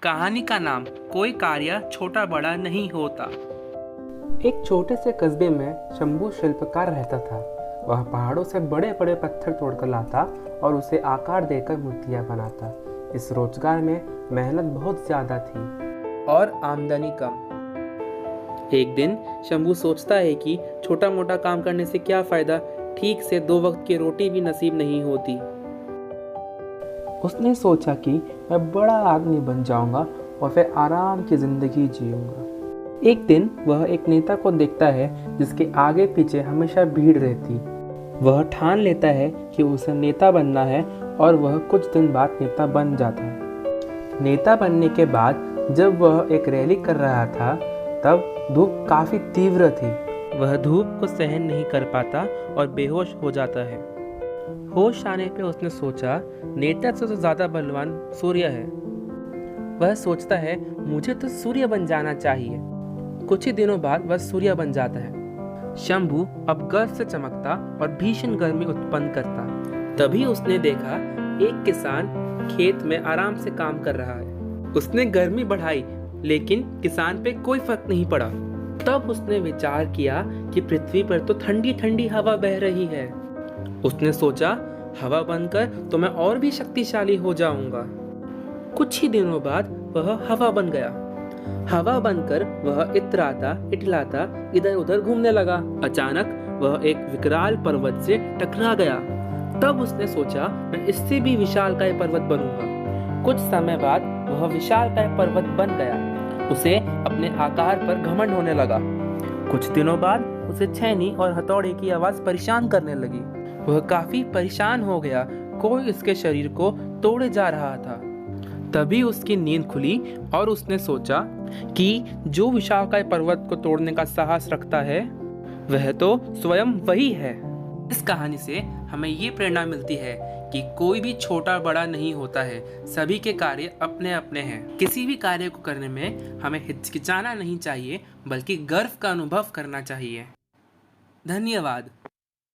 कहानी का नाम कोई कार्य छोटा बड़ा नहीं होता। एक छोटे से कस्बे में शंभू शिल्पकार रहता था। वह पहाड़ों से बड़े बड़े पत्थर तोड़कर लाता और उसे आकार देकर मूर्तियां बनाता। इस रोजगार में मेहनत बहुत ज्यादा थी और आमदनी कम। एक दिन शंभू सोचता है कि छोटा मोटा काम करने से क्या फायदा, ठीक से 2 वक्त की रोटी भी नसीब नहीं होती। उसने सोचा कि मैं बड़ा आदमी बन जाऊंगा और फिर आराम की जिंदगी जीऊंगा। एक दिन वह एक नेता को देखता है जिसके आगे पीछे हमेशा भीड़ रहती। वह ठान लेता है कि उसे नेता बनना है और वह कुछ दिन बाद नेता बन जाता है। नेता बनने के बाद जब वह एक रैली कर रहा था तब धूप काफी तीव्र थी। वह धूप को सहन नहीं कर पाता और बेहोश हो जाता है। होश आने पे उसने सोचा, नेता से तो ज्यादा बलवान सूर्य है। वह सोचता है मुझे तो सूर्य बन जाना चाहिए। कुछ ही दिनों बाद वह सूर्य बन जाता है। शंभू अब गर्व से चमकता और भीषण गर्मी उत्पन्न करता। तभी उसने देखा एक किसान खेत में आराम से काम कर रहा है। उसने गर्मी बढ़ाई लेकिन किसान पे कोई फर्क नहीं पड़ा। तब उसने विचार किया कि पृथ्वी पर तो ठंडी ठंडी हवा बह रही है। उसने सोचा हवा बनकर तो मैं और भी शक्तिशाली हो जाऊंगा। कुछ ही दिनों बाद वह हवा बन गया। हवा बनकर वह इतराता इटलाता इधर उधर घूमने लगा। अचानक वह एक विकराल पर्वत से टकरा गया। तब उसने सोचा मैं इससे भी विशालकाय पर्वत बनूंगा। कुछ समय बाद वह विशालकाय पर्वत बन गया। उसे अपने आकार पर घमंड होने लगा। कुछ दिनों बाद उसे छेनी और हथौड़े की आवाज परेशान करने लगी। वह काफी परेशान हो गया। कोई उसके शरीर को तोड़े जा रहा था। तभी उसकी नींद खुली और उसने सोचा कि जो विशालकाय पर्वत को तोड़ने का साहस रखता है वह तो स्वयं वही है। इस कहानी से हमें ये प्रेरणा मिलती है कि कोई भी छोटा बड़ा नहीं होता है। सभी के कार्य अपने अपने हैं। किसी भी कार्य को करने में हमें हिचकिचाना नहीं चाहिए बल्कि गर्व का अनुभव करना चाहिए। धन्यवाद।